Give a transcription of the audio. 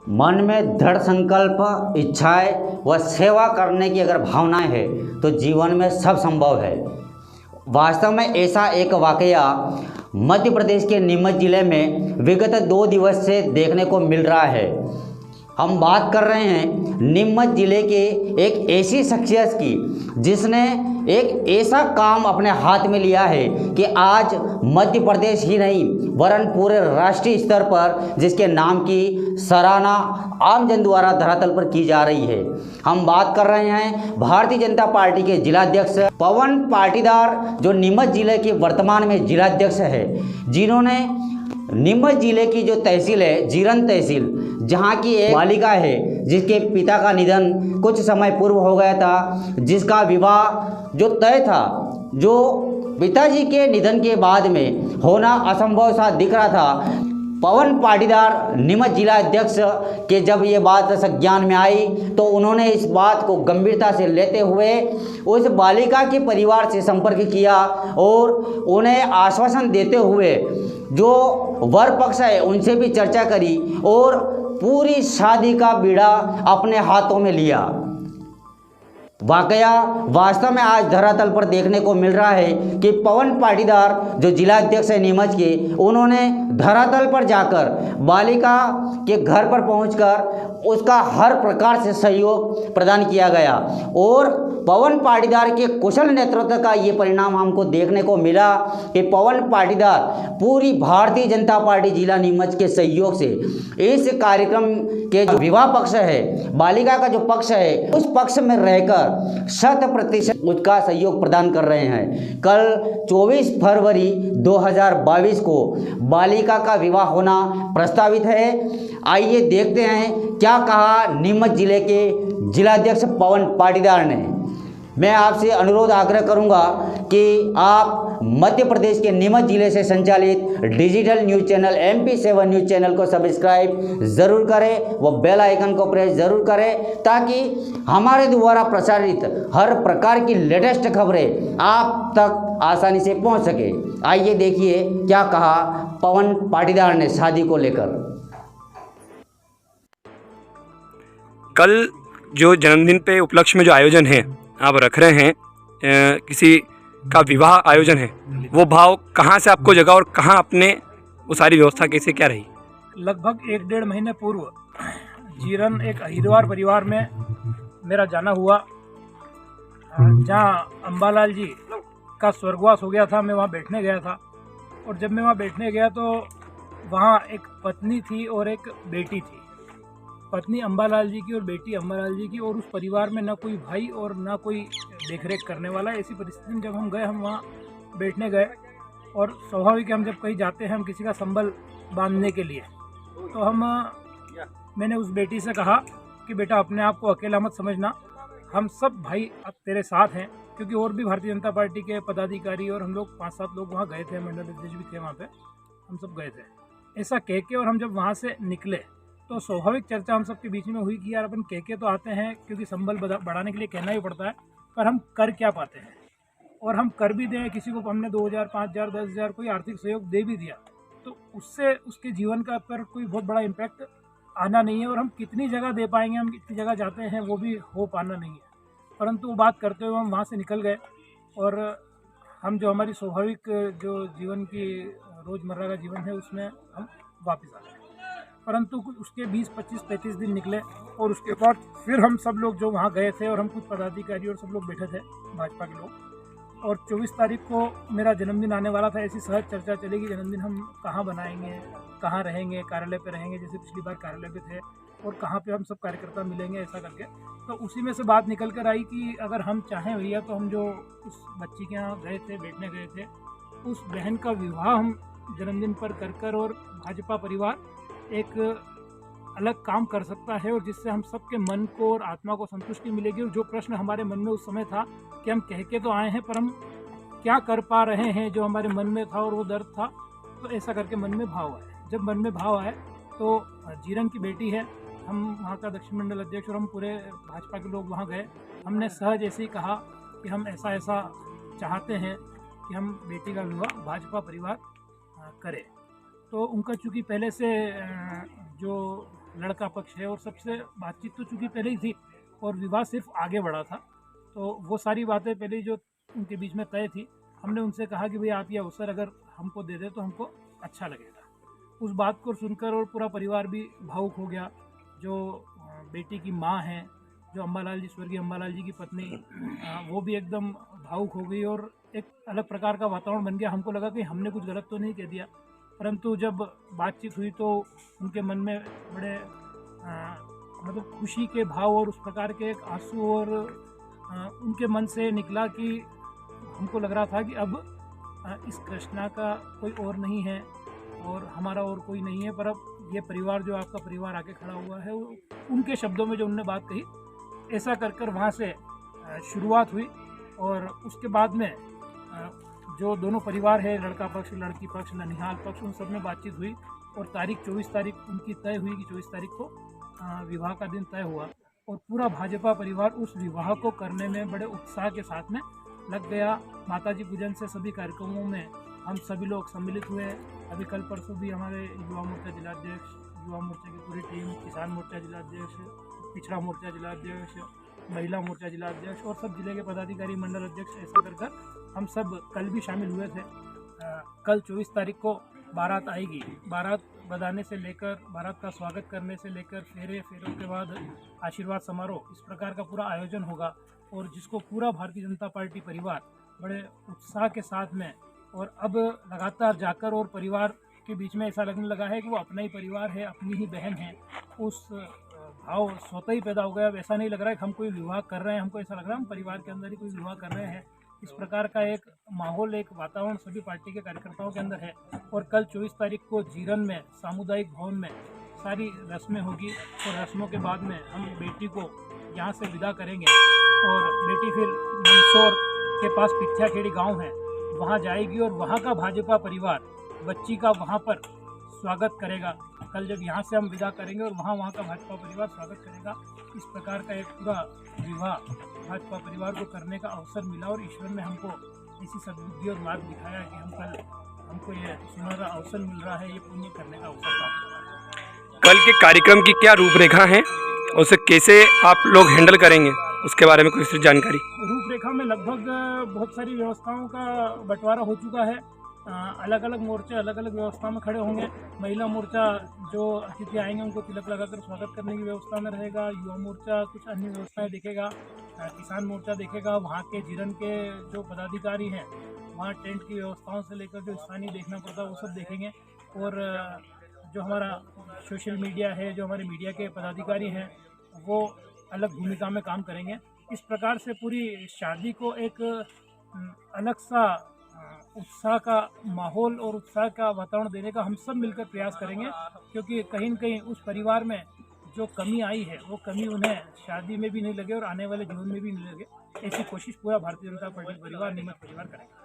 मन में दृढ़ संकल्प, इच्छाएं व सेवा करने की अगर भावनाएं है तो जीवन में सब संभव है। वास्तव में ऐसा एक वाकया मध्य प्रदेश के नीमच जिले में विगत 2 दिवस से देखने को मिल रहा है। हम बात कर रहे हैं नीमच जिले के एक ऐसी शख्सियत की जिसने एक ऐसा काम अपने हाथ में लिया है कि आज मध्य प्रदेश ही नहीं वरन पूरे राष्ट्रीय स्तर पर जिसके नाम की सराहना आम जन द्वारा धरातल पर की जा रही है। हम बात कर रहे हैं भारतीय जनता पार्टी के जिलाध्यक्ष पवन पाटीदार, जो नीमच जिले के वर्तमान में जिलाध्यक्ष है, जिन्होंने नीमच जिले की जो तहसील है जीरन तहसील, जहां की एक बालिका है जिसके पिता का निधन कुछ समय पूर्व हो गया था, जिसका विवाह जो तय था, जो पिताजी के निधन के बाद में होना असंभव सा दिख रहा था। पवन पाटीदार नीमच जिला अध्यक्ष के जब ये बात संज्ञान में आई तो उन्होंने इस बात को गंभीरता से लेते हुए उस बालिका के परिवार से संपर्क किया और उन्हें आश्वासन देते हुए जो वर पक्ष है उनसे भी चर्चा करी और पूरी शादी का बीड़ा अपने हाथों में लिया। वाकया वास्तव में आज धरातल पर देखने को मिल रहा है कि पवन पाटीदार जो जिलाध्यक्ष है नीमच के, उन्होंने धरातल पर जाकर बालिका के घर पर पहुंचकर उसका हर प्रकार से सहयोग प्रदान किया गया और पवन पाटीदार के कुशल नेतृत्व का ये परिणाम हमको देखने को मिला कि पवन पाटीदार पूरी भारतीय जनता पार्टी जिला नीमच के सहयोग से इस कार्यक्रम के जो विवाह पक्ष है, बालिका का जो पक्ष है, उस पक्ष में रहकर 100% उसका सहयोग प्रदान कर रहे हैं। कल 24 फरवरी 2022 को बालिका का विवाह होना प्रस्तावित है। आइए देखते हैं क्या कहा नीमच जिले के जिलाध्यक्ष पवन पाटीदार ने। मैं आपसे अनुरोध आग्रह करूंगा कि आप मध्य प्रदेश के नीमच जिले से संचालित digital news channel MP7 news channel को सब्सक्राइब ज़रूर करें व बेल आइकन को प्रेस ज़रूर करें ताकि हमारे द्वारा प्रसारित हर प्रकार की लेटेस्ट खबरें आप तक आसानी से पहुंच सके। आइए देखिए क्या कहा पवन पाटीदार ने शादी को लेकर। कल जो जन्मदिन पे उपलक्ष्य में जो आयोजन है आप रख रहे हैं, किसी का विवाह आयोजन है, वो भाव कहाँ से आपको जगा और कहाँ अपने वो सारी व्यवस्था कैसे क्या रही? लगभग 1-1.5 महीने पूर्व जीरन एक अहिरवार परिवार में मेरा जाना हुआ, जहाँ अंबालाल जी का स्वर्गवास हो गया था। मैं वहाँ बैठने गया था और जब मैं वहाँ बैठने गया तो वहाँ एक पत्नी थी और एक बेटी थी। पत्नी अंबालाल जी की और बेटी अंबालाल जी की, और उस परिवार में ना कोई भाई और ना कोई देखरेख करने वाला। ऐसी परिस्थिति में जब हम गए, हम वहाँ बैठने गए और स्वाभाविक है हम जब कहीं जाते हैं हम किसी का संबल बांधने के लिए, तो मैंने उस बेटी से कहा कि बेटा अपने आप को अकेला मत समझना, हम सब भाई अब तेरे साथ हैं। क्योंकि और भी भारतीय जनता पार्टी के पदाधिकारी और हम लोग 5-7 लोग वहाँ गए थे, मंडल अध्यक्ष भी थे वहाँ पे, हम सब गए थे। ऐसा कह के और हम जब वहाँ से निकले तो स्वाभाविक चर्चा हम सबके बीच में हुई कि यार अपन कह के तो आते हैं क्योंकि संबल बढ़ाने के लिए कहना ही पड़ता है, पर हम कर क्या पाते हैं। और हम कर भी दें, किसी को हमने 2,000, 5,000, 10,000 कोई आर्थिक सहयोग दे भी दिया तो उससे उसके जीवन का पर कोई बहुत बड़ा इम्पैक्ट आना नहीं है। और हम कितनी जगह दे पाएंगे, हम कितनी जगह जाते हैं वो भी हो पाना नहीं है। परंतु वो बात करते हुए हम वहाँ से निकल गए और हम जो हमारी स्वाभाविक जो जीवन की रोज़मर्रा का जीवन है उसमें हम वापस आ गए। परंतु उसके 20, 25, 35 दिन निकले और उसके बाद फिर हम सब लोग जो वहाँ गए थे और हम कुछ पदाधिकारी और सब लोग बैठे थे भाजपा के लोग, और 24 तारीख को मेरा जन्मदिन आने वाला था। ऐसी सहज चर्चा चली कि जन्मदिन हम कहाँ बनाएंगे, कहाँ रहेंगे, कार्यालय पे रहेंगे जैसे पिछली बार कार्यालय पे थे, और कहाँ पे हम सब कार्यकर्ता मिलेंगे ऐसा करके। तो उसी में से बात निकल कर आई कि अगर हम चाहें भैया तो हम जो उस बच्ची के यहाँ गए थे, बैठने गए थे, उस बहन का विवाह हम जन्मदिन पर कर और भाजपा परिवार एक अलग काम कर सकता है और जिससे हम सबके मन को और आत्मा को संतुष्टि मिलेगी। और जो प्रश्न हमारे मन में उस समय था कि हम कह के तो आए हैं पर हम क्या कर पा रहे हैं, जो हमारे मन में था और वो दर्द था, तो ऐसा करके मन में भाव आए। जब मन में भाव आए तो जीरन की बेटी है, हम वहाँ का दक्षिण मंडल अध्यक्ष और हम पूरे भाजपा के लोग वहाँ गए। हमने सहज ऐसे ही कहा कि हम ऐसा ऐसा चाहते हैं कि हम बेटी का विवाह भाजपा परिवार करें। तो उनका चूँकि पहले से जो लड़का पक्ष है और सबसे बातचीत तो चूँकि पहले ही थी और विवाह सिर्फ आगे बढ़ा था, तो वो सारी बातें पहले ही जो उनके बीच में तय थी, हमने उनसे कहा कि भाई आप ये अवसर अगर हमको दे दे तो हमको अच्छा लगेगा। उस बात को सुनकर और पूरा परिवार भी भावुक हो गया। जो बेटी की माँ हैं, जो अम्बालाल जी, स्वर्गीय अम्बालाल जी की पत्नी, वो भी एकदम भावुक हो गई और एक अलग प्रकार का वातावरण बन गया। हमको लगा कि हमने कुछ गलत तो नहीं कह दिया, परंतु जब बातचीत हुई तो उनके मन में बड़े मतलब खुशी के भाव और उस प्रकार के एक आंसू और उनके मन से निकला कि हमको लग रहा था कि अब इस कृष्णा का कोई और नहीं है और हमारा और कोई नहीं है, पर अब ये परिवार जो आपका परिवार आके खड़ा हुआ है, वो उनके शब्दों में जो उन्होंने बात कही, ऐसा कर कर वहाँ से शुरुआत हुई। और उसके बाद में जो दोनों परिवार है, लड़का पक्ष, लड़की पक्ष, ननिहाल पक्ष, उन सब में बातचीत हुई और तारीख 24 तारीख उनकी तय हुई कि 24 तारीख को विवाह का दिन तय हुआ और पूरा भाजपा परिवार उस विवाह को करने में बड़े उत्साह के साथ में लग गया। माताजी पूजन से सभी कार्यक्रमों में हम सभी लोग सम्मिलित हुए। अभी कल परसों भी हमारे युवा मोर्चा जिलाध्यक्ष, युवा मोर्चा की पूरी टीम, किसान मोर्चा जिलाध्यक्ष, पिछड़ा मोर्चा जिलाध्यक्ष, महिला मोर्चा जिलाध्यक्ष और सब जिले के पदाधिकारी, मंडल अध्यक्ष, ऐसा कर हम सब कल भी शामिल हुए थे। कल 24 तारीख को बारात आएगी। बारात बधाने से लेकर, बारात का स्वागत करने से लेकर फेरों के बाद आशीर्वाद समारोह, इस प्रकार का पूरा आयोजन होगा और जिसको पूरा भारतीय जनता पार्टी परिवार बड़े उत्साह के साथ में और अब लगातार जाकर और परिवार के बीच में ऐसा लगने लगा है कि वो अपना ही परिवार है, अपनी ही बहन है। उस भाव स्वतः ही पैदा हो गया। अब ऐसा नहीं लग रहा है कि हम कोई विवाह कर रहे हैं, हमको ऐसा लग रहा है हम परिवार के अंदर ही कोई विवाह कर रहे हैं। इस प्रकार का एक माहौल, एक वातावरण सभी पार्टी के कार्यकर्ताओं के अंदर है। और कल 24 तारीख को जीरन में सामुदायिक भवन में सारी रस्में होगी और रस्मों के बाद में हम बेटी को यहाँ से विदा करेंगे और बेटी फिर मंदसौर के पास पिठियाखेड़ी गांव है, वहाँ जाएगी और वहाँ का भाजपा परिवार बच्ची का वहाँ पर स्वागत करेगा। कल जब यहाँ से हम विदा करेंगे और वहाँ का भाजपा परिवार स्वागत करेगा। इस प्रकार का एक पूरा विवाह भाजपा परिवार को करने का अवसर मिला और ईश्वर ने हमको ऐसी सद्बुद्धि और मार्ग दिखाया कि हमको ये सुनहरा अवसर मिल रहा है, ये पुण्य करने का अवसर प्राप्त हो रहा है। कल के कार्यक्रम की क्या रूपरेखा है, उसे कैसे आप लोग हैंडल करेंगे, उसके बारे में कुछ जानकारी? रूपरेखा में लगभग बहुत सारी व्यवस्थाओं का बंटवारा हो चुका है। अलग अलग मोर्चे अलग अलग व्यवस्था में खड़े होंगे। महिला मोर्चा जो अतिथि आएंगे उनको तिलक लगाकर स्वागत करने की व्यवस्था में रहेगा। युवा मोर्चा कुछ अन्य व्यवस्थाएं देखेगा। किसान मोर्चा देखेगा। वहाँ के जीरन के जो पदाधिकारी हैं, वहाँ टेंट की व्यवस्थाओं से लेकर जो स्थानीय देखना पड़ता है वो सब देखेंगे। और जो हमारा सोशल मीडिया है, जो हमारे मीडिया के पदाधिकारी हैं, वो अलग भूमिका में काम करेंगे। इस प्रकार से पूरी शादी को एक अलग सा उत्साह का माहौल और उत्साह का वातावरण देने का हम सब मिलकर प्रयास करेंगे, क्योंकि कहीं न कहीं उस परिवार में जो कमी आई है वो कमी उन्हें शादी में भी नहीं लगे और आने वाले जीवन में भी नहीं लगे। ऐसी कोशिश पूरा भारतीय जनता पार्टी परिवार, नियमित परिवार करेगा।